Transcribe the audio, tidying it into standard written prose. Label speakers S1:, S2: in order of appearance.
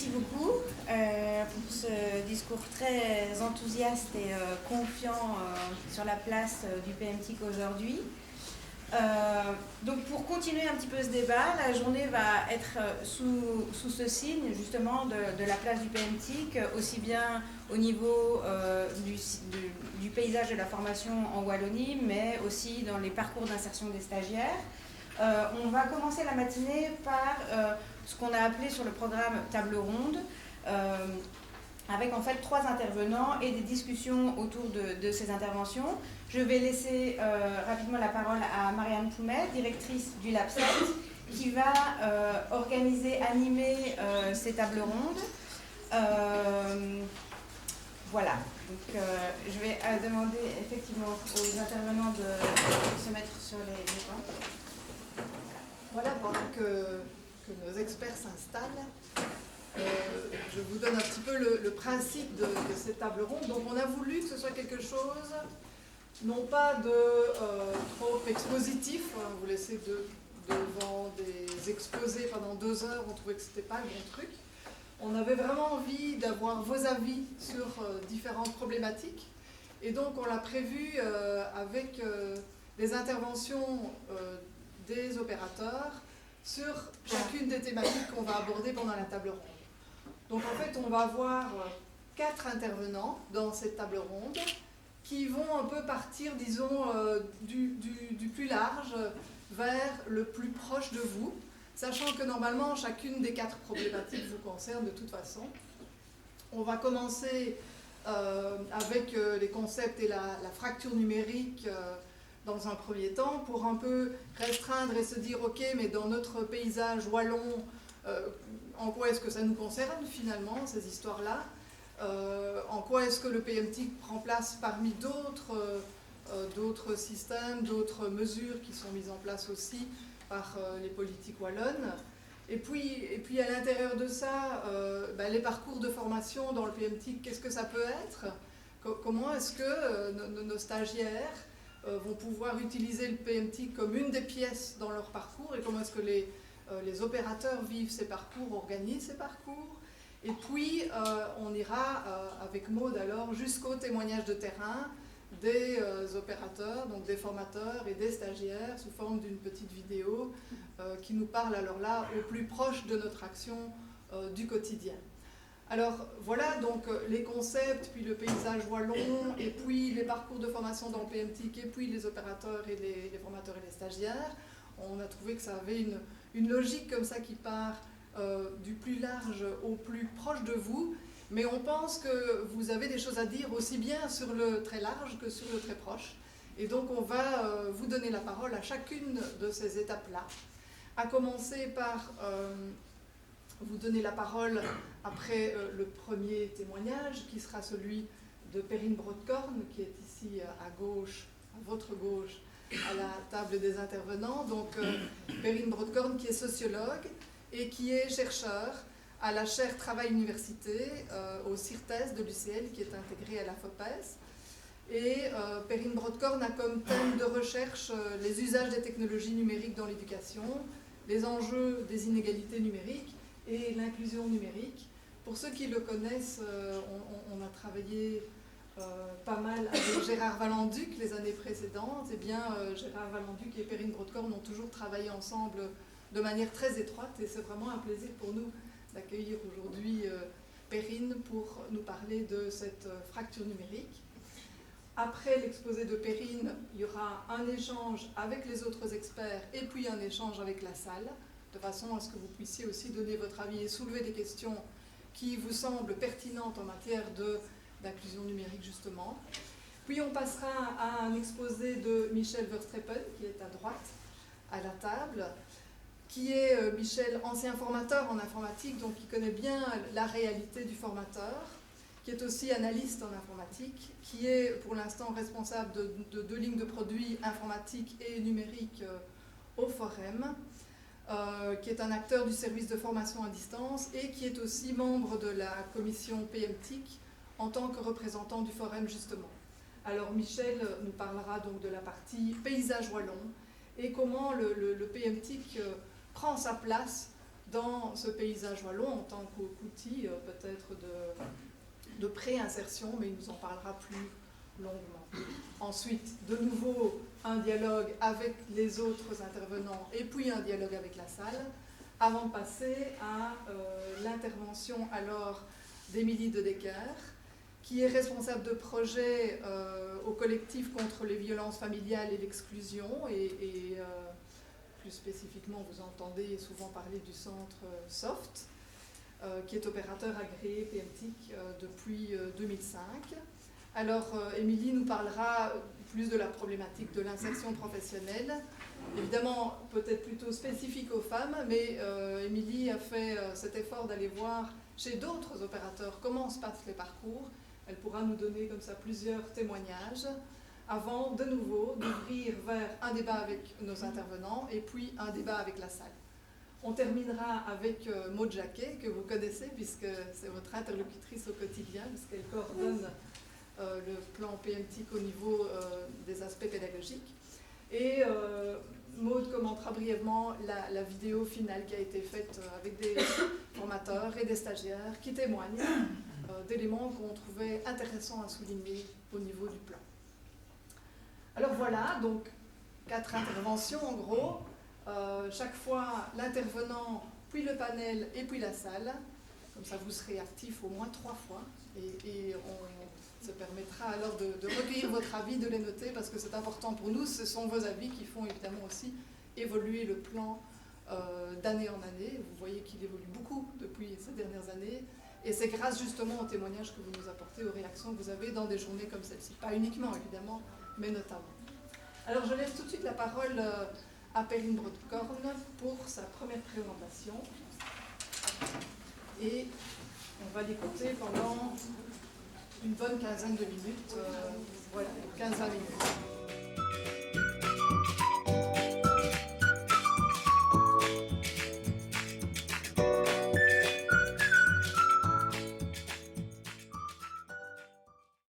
S1: merci beaucoup pour ce discours très enthousiaste et confiant sur la place du PMTIC aujourd'hui. Donc pour continuer un petit peu ce débat, la journée va être sous ce signe justement de la place du PMTIC, aussi bien au niveau du paysage de la formation en Wallonie, mais aussi dans les parcours d'insertion des stagiaires. On va commencer la matinée par ce qu'on a appelé sur le programme table ronde, avec en fait 3 intervenants et des discussions autour de ces interventions. Je vais laisser rapidement la parole à Marianne Poumet, directrice du Lab 7, qui va animer ces tables rondes. Voilà, donc je vais demander effectivement aux intervenants de se mettre sur les bancs.
S2: Voilà, pendant que nos experts s'installent, je vous donne un petit peu le principe de cette table ronde. Donc on a voulu que ce soit quelque chose, non pas de trop expositif, vous laissez devant des exposés pendant 2 heures, on trouvait que ce n'était pas le bon truc. On avait vraiment envie d'avoir vos avis sur différentes problématiques. Et donc on l'a prévu avec des interventions des opérateurs sur chacune des thématiques qu'on va aborder pendant la table ronde. Donc en fait, on va avoir 4 intervenants dans cette table ronde qui vont un peu partir, disons, du plus large vers le plus proche de vous, sachant que normalement, chacune des 4 problématiques vous concerne de toute façon. On va commencer avec les concepts et la fracture numérique dans un premier temps, pour un peu restreindre et se dire, ok, mais dans notre paysage wallon, en quoi est-ce que ça nous concerne finalement, ces histoires-là, en quoi est-ce que le PMTIC prend place parmi d'autres systèmes, d'autres mesures qui sont mises en place aussi par les politiques wallonnes. Et puis à l'intérieur de ça, les parcours de formation dans le PMTIC, qu'est-ce que ça peut être? Comment est-ce que nos stagiaires vont pouvoir utiliser le PMTIC comme une des pièces dans leur parcours, et comment est-ce que les opérateurs vivent ces parcours, organisent ces parcours. Et puis on ira avec Maud alors jusqu'au témoignage de terrain des opérateurs, donc des formateurs et des stagiaires sous forme d'une petite vidéo qui nous parle alors là au plus proche de notre action du quotidien. Alors voilà donc les concepts, puis le paysage wallon, et puis les parcours de formation dans le PMTIC, et puis les opérateurs et les formateurs et les stagiaires. On a trouvé que ça avait une logique comme ça qui part du plus large au plus proche de vous, mais on pense que vous avez des choses à dire aussi bien sur le très large que sur le très proche. Et donc on va vous donner la parole à chacune de ces étapes-là, à commencer par vous donner la parole après le premier témoignage, qui sera celui de Perrine Brodkorn, qui est ici à gauche, à votre gauche, à la table des intervenants. Donc Perrine Brodkorn, qui est sociologue et qui est chercheur à la chaire Travail-Université au CIRTES de l'UCL, qui est intégrée à la FOPES. Et Perrine Brodkorn a comme thème de recherche les usages des technologies numériques dans l'éducation, les enjeux des inégalités numériques et l'inclusion numérique. Pour ceux qui le connaissent, on a travaillé pas mal avec Gérard Valenduc les années précédentes. Et bien, Gérard Valenduc et Perrine Brodkorn ont toujours travaillé ensemble de manière très étroite, et c'est vraiment un plaisir pour nous d'accueillir aujourd'hui Perrine pour nous parler de cette fracture numérique. Après l'exposé de Perrine, il y aura un échange avec les autres experts et puis un échange avec la salle, de façon à ce que vous puissiez aussi donner votre avis et soulever des questions qui vous semblent pertinentes en matière d'inclusion numérique justement. Puis on passera à un exposé de Michel Verstrepen, qui est à droite à la table, qui est Michel, ancien formateur en informatique, donc qui connaît bien la réalité du formateur, qui est aussi analyste en informatique, qui est pour l'instant responsable de 2 lignes de produits informatiques et numériques au Forem, qui est un acteur du service de formation à distance et qui est aussi membre de la commission PMTIC en tant que représentant du Forem justement. Alors Michel nous parlera donc de la partie paysage wallon et comment le PMTIC prend sa place dans ce paysage wallon en tant qu'outil peut-être de pré-insertion, mais il nous en parlera plus longuement. Ensuite, de nouveau, un dialogue avec les autres intervenants et puis un dialogue avec la salle, avant de passer à l'intervention alors d'Émilie de Decker, qui est responsable de projet au collectif contre les violences familiales et l'exclusion, et plus spécifiquement, vous entendez souvent parler du centre SOFT, qui est opérateur agréé PMTIC depuis 2005. Alors, Émilie nous parlera plus de la problématique de l'insertion professionnelle, évidemment peut-être plutôt spécifique aux femmes, mais Émilie a fait cet effort d'aller voir chez d'autres opérateurs comment se passent les parcours. Elle pourra nous donner comme ça plusieurs témoignages avant de nouveau d'ouvrir vers un débat avec nos intervenants et puis un débat avec la salle. On terminera avec Maud Jacquet, que vous connaissez puisque c'est votre interlocutrice au quotidien, puisqu'elle coordonne le plan PMTIC au niveau des aspects pédagogiques. Et Maud commentera brièvement la vidéo finale qui a été faite avec des formateurs et des stagiaires qui témoignent d'éléments qu'on trouvait intéressants à souligner au niveau du plan. Alors voilà, donc 4 interventions en gros, chaque fois l'intervenant, puis le panel et puis la salle. Comme ça vous serez actifs au moins 3 fois et on se permettra alors de recueillir votre avis, de les noter parce que c'est important pour nous. Ce sont vos avis qui font évidemment aussi évoluer le plan d'année en année. Vous voyez qu'il évolue beaucoup depuis ces dernières années. Et c'est grâce justement aux témoignages que vous nous apportez, aux réactions que vous avez dans des journées comme celle-ci. Pas uniquement évidemment, mais notamment. Alors je laisse tout de suite la parole à Perrine Brodkorn pour sa première présentation. Et on va l'écouter pendant une bonne quinzaine de minutes. Voilà, 15-20 minutes.